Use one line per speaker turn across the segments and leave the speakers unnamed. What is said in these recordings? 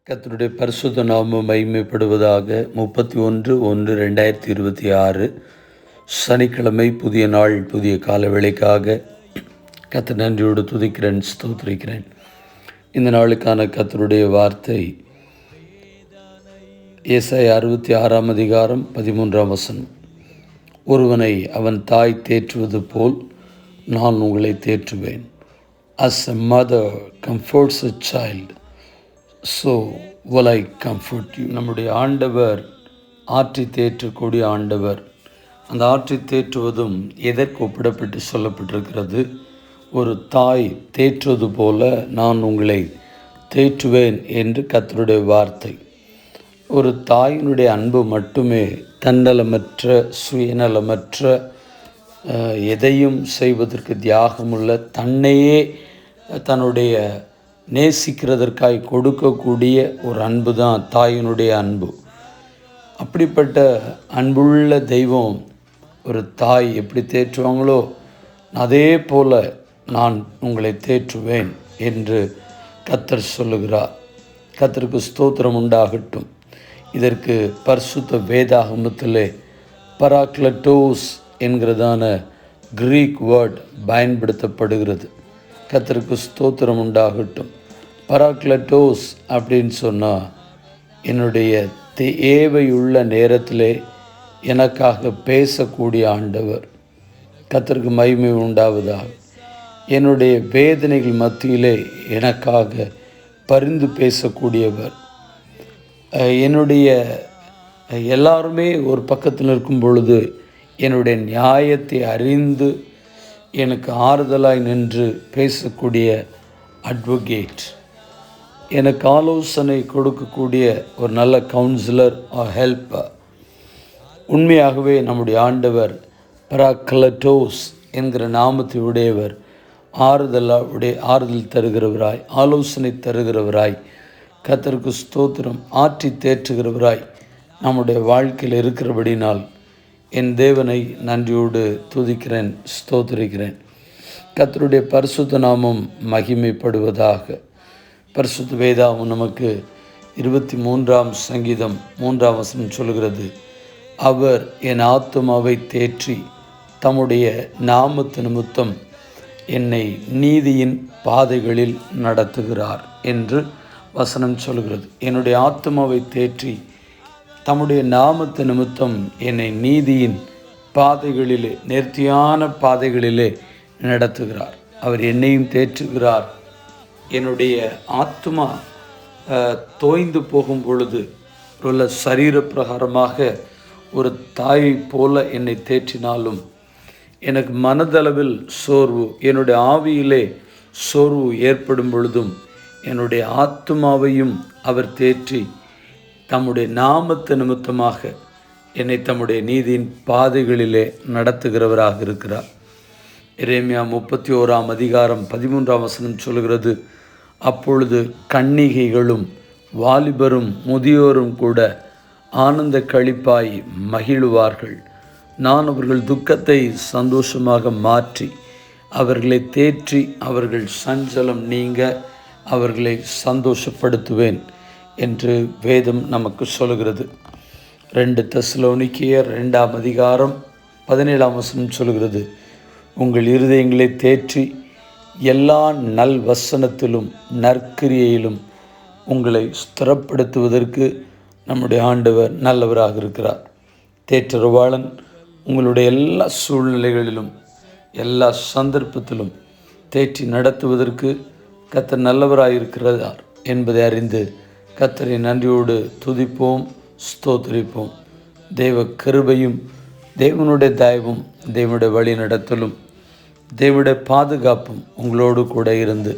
கர்த்தருடைய பரிசுத்த நாமம் மகிமைப்படுவதாக. 31/1/2026 சனிக்கிழமை, புதிய நாள், புதிய கால வேளைக்காக கர்த்தர் நன்றியோடு துதிக்கிறேன், ஸ்தோத்திரிக்கிறேன். இந்த நாளுக்கான கர்த்தருடைய வார்த்தை ஏசாயா 66 அதிகாரம் 13 வசனம். ஒருவனை அவன் தாய் தேற்றுவது போல் நான் உங்களை தேற்றுவேன். As a mother comforts a child, so will I comfort you. நம்முடைய ஆண்டவர் ஆற்றி தேற்றக்கூடிய ஆண்டவர். அந்த ஆற்றி தேற்றுவதும் எதற்கு ஒப்பிடப்பட்டு சொல்லப்பட்டிருக்கிறது? ஒரு தாய் தேற்றுவது போல நான் உங்களை தேற்றுவேன் என்று கர்த்தருடைய வார்த்தை. ஒரு தாயினுடைய அன்பு மட்டுமே தன்னலமற்ற, சுயநலமற்ற, எதையும் செய்வதற்கு தியாகமுள்ள, தன்னையே தன்னுடைய நேசிக்கிறதற்காய் கொடுக்கக்கூடிய ஒரு அன்பு தான் தாயினுடைய அன்பு. அப்படிப்பட்ட அன்புள்ள தெய்வம் ஒரு தாய் எப்படி தேற்றுவாங்களோ அதே போல நான் உங்களை தேற்றுவேன் என்று கர்த்தர் சொல்லுகிறார். கர்த்தருக்கு ஸ்தோத்திரம் உண்டாகட்டும். இதற்கு பரிசுத்த வேதாகமத்திலே பராக்லட்டோஸ் என்கிறதான கிரீக் வேர்ட் பயன்படுத்தப்படுகிறது. கர்த்தருக்கு ஸ்தோத்திரம் உண்டாகட்டும். பராக்லட்டோஸ் அப்படின்னு சொன்னால் என்னுடைய தேவையுள்ள நேரத்திலே எனக்காக பேசக்கூடிய ஆண்டவர். கர்த்தருக்கு மகிமை உண்டாவதாக. என்னுடைய வேதனைகள் மத்தியிலே எனக்காக பரிந்து பேசக்கூடியவர். என்னுடைய எல்லாருமே ஒரு பக்கத்தில் இருக்கும் பொழுது என்னுடைய நியாயத்தை அறிந்து எனக்கு ஆறுதலாய் நின்று பேசக்கூடிய அட்வொகேட், எனக்கு ஆலோசனை கொடுக்கக்கூடிய ஒரு நல்ல கவுன்சிலர் ஆர் ஹெல்ப்பர். உண்மையாகவே நம்முடைய ஆண்டவர் பராக்லட்டோஸ் என்கிற நாமத்தை உடையவர். ஆறுதல் தருகிறவராய், ஆலோசனை தருகிறவராய், கர்த்தருக்கு ஸ்தோத்திரம், ஆற்றி தேற்றுகிறவராய் நம்முடைய வாழ்க்கையில் இருக்கிறபடினால் என் தேவனை நன்றியோடு துதிக்கிறேன், ஸ்தோத்திரிக்கிறேன். கர்த்தருடைய பரிசுத்த நாமம் மகிமைப்படுவதாக. பரிசுத்த வேதாகம் நமக்கு 23 சங்கீதம் 3 வசனம் சொல்கிறது, அவர் என் ஆத்துமாவை தேற்றி தம்முடைய நாமத்து நிமித்தம் என்னை நீதியின் பாதைகளில் நடத்துகிறார் என்று வசனம் சொல்கிறது. என்னுடைய ஆத்துமாவை தேற்றி தம்முடைய நாமத்து நிமித்தம் என்னை நீதியின் பாதைகளிலே, நேர்த்தியான பாதைகளிலே நடத்துகிறார். அவர் என்னையும் தேற்றுகிறார். என்னுடைய ஆத்மா தோய்ந்து போகும் பொழுது உள்ள சரீர பிரகாரமாக ஒரு தாயை போல என்னை தேற்றினாலும் எனக்கு மனதளவில் சோர்வு, என்னுடைய ஆவியிலே சோர்வு ஏற்படும் பொழுதும் என்னுடைய ஆத்மாவையும் அவர் தேற்றி தம்முடைய நாமத்து நிமித்தமாக என்னை தம்முடைய நீதியின் பாதைகளிலே நடத்துகிறவராக இருக்கிறார். எரேமியா 31 அதிகாரம் 13 வசனம் சொல்கிறது, அப்பொழுது கன்னிகைகளும் வாலிபரும் முதியோரும் கூட ஆனந்த களிப்பாய் மகிழுவார்கள். நான் அவர்கள் துக்கத்தை சந்தோஷமாக மாற்றி அவர்களை தேற்றி அவர்கள் சஞ்சலம் நீங்க அவர்களை சந்தோஷப்படுத்துவேன் என்று வேதம் நமக்கு சொல்கிறது. 2 தெசலோனிக்கேயர் 2 அதிகாரம் 17 வசனம் சொல்கிறது, உங்கள் இருதயங்களை தேற்றி எல்லா நல் வசனத்திலும் நற்கிரியையிலும் உங்களை ஸ்திரப்படுத்துவதற்கு நம்முடைய ஆண்டவர் நல்லவராக இருக்கிறார். தேற்றரவாளன் உங்களுடைய எல்லா சூழ்நிலைகளிலும் எல்லா சந்தர்ப்பத்திலும் தேற்றி நடத்துவதற்கு கர்த்தர் நல்லவராக இருக்கிறார் என்பதை அறிந்து கர்த்தரை நன்றியோடு துதிப்போம், ஸ்தோத்திரிப்போம். தேவ கிருபையும் தேவனுடைய தயவும் தேவனுடைய வழி நடத்தலும் தேவனுடைய பாதுகாப்பும் உங்களோடு கூட இருந்து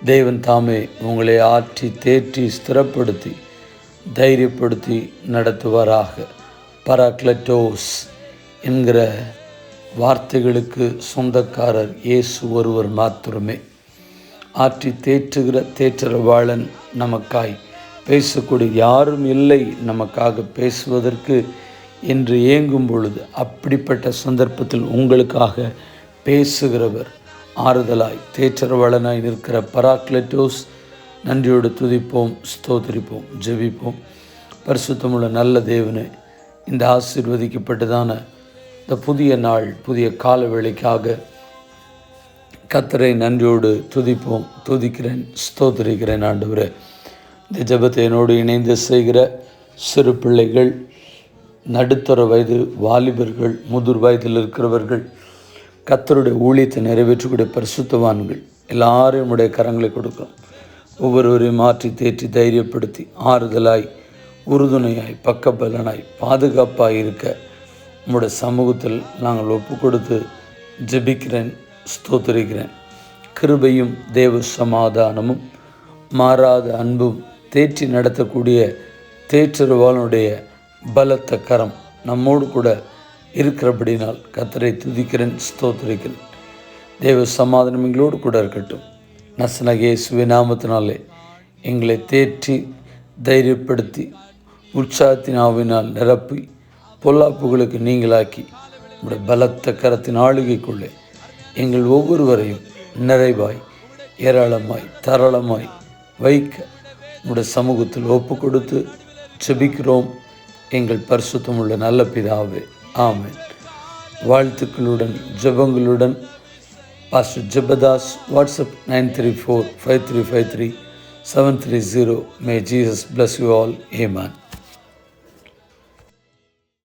தேவன் தாமே உங்களை ஆற்றி தேற்றி ஸ்திரப்படுத்தி தைரியப்படுத்தி நடத்துவாராக. பராக்லட்டோஸ் என்கிற வார்த்தைகளுக்கு சொந்தக்காரர் இயேசு ஒருவர் மாத்திரமே. ஆற்றி தேற்றுகிற தேற்றரவாளன் நமக்காய் பேசக்கூடிய யாரும் இல்லை நமக்காக பேசுவதற்கு என்று ஏங்கும் பொழுது அப்படிப்பட்ட சந்தர்ப்பத்தில் உங்களுக்காக பேசுகிறவர் ஆறுதலாய் தேற்றரவாளனாய் நிற்கிற பராக்லட்டோஸ் நன்றியோடு துதிப்போம், ஸ்தோத்திரிப்போம், ஜெபிப்போம். பரிசுத்தமுள்ள நல்ல தேவனே, இந்த ஆசீர்வதிக்கப்பட்டதான இந்த புதிய நாள், புதிய கால வேளைக்காக கர்த்தரை நன்றியோடு துதிப்போம், துதிக்கிறேன், ஸ்தோத்திரிக்கிறேன். ஆண்டவரே, இந்த ஜெபத்தை என்னோடு இணைந்து செய்கிற சிறு பிள்ளைகள், நடுத்தர வயது வாலிபர்கள், முதிர் வயதில் இருக்கிறவர்கள், கர்த்தருடைய ஊழியத்தை நிறைவேற்றக்கூடிய பரிசுத்தவான்கள் எல்லாரையும் உடைய கரங்களை கொடுக்கும். ஒவ்வொருவரையும் மாற்றி தேற்றி தைரியப்படுத்தி ஆறுதலாய் உறுதுணையாய் பக்கபலனாய் பாதுகாப்பாக இருக்க உம்முடைய சமூகத்தில் நாங்கள் ஒப்பு கொடுத்து ஜெபிக்கிறேன், ஸ்தோத்திரிக்கிறேன். கிருபையும் தேவ சமாதானமும் மாறாத அன்பும் தேற்றி நடத்தக்கூடிய தேற்றருவாளனுடைய பலத்த கரம் நம்மோடு கூட இருக்கிறபடினால் கர்த்தரை துதிக்கிறேன், ஸ்தோத்திரிக்கிறேன். தேவ சமாதானம் எங்களோடு கூட இருக்கட்டும். நசனாகிய இயேசுவின் நாமத்தினாலே எங்களை தேற்றி தைரியப்படுத்தி உற்சாகத்தின் ஆவினால் நிரப்பி பொல்லாப்புகளுக்கு நீங்களாக்கி உங்களுடைய பலத்த கரத்தின் ஆளுகைக்குள்ளே எங்கள் ஒவ்வொருவரையும் நிறைவாய் ஏராளமாய் தாராளமாய் வைக்க உங்களுடைய சமூகத்தில் ஒப்பு கொடுத்து ஜெபிக்கிறோம் எங்கள் பரிசுத்தமுள்ள நல்ல பிதாவே, ஆமென். வாழ்த்துக்களுடன் ஜெபங்களுடன் pastor Jebadas. WhatsApp 9345353 730. May Jesus bless you all. Amen.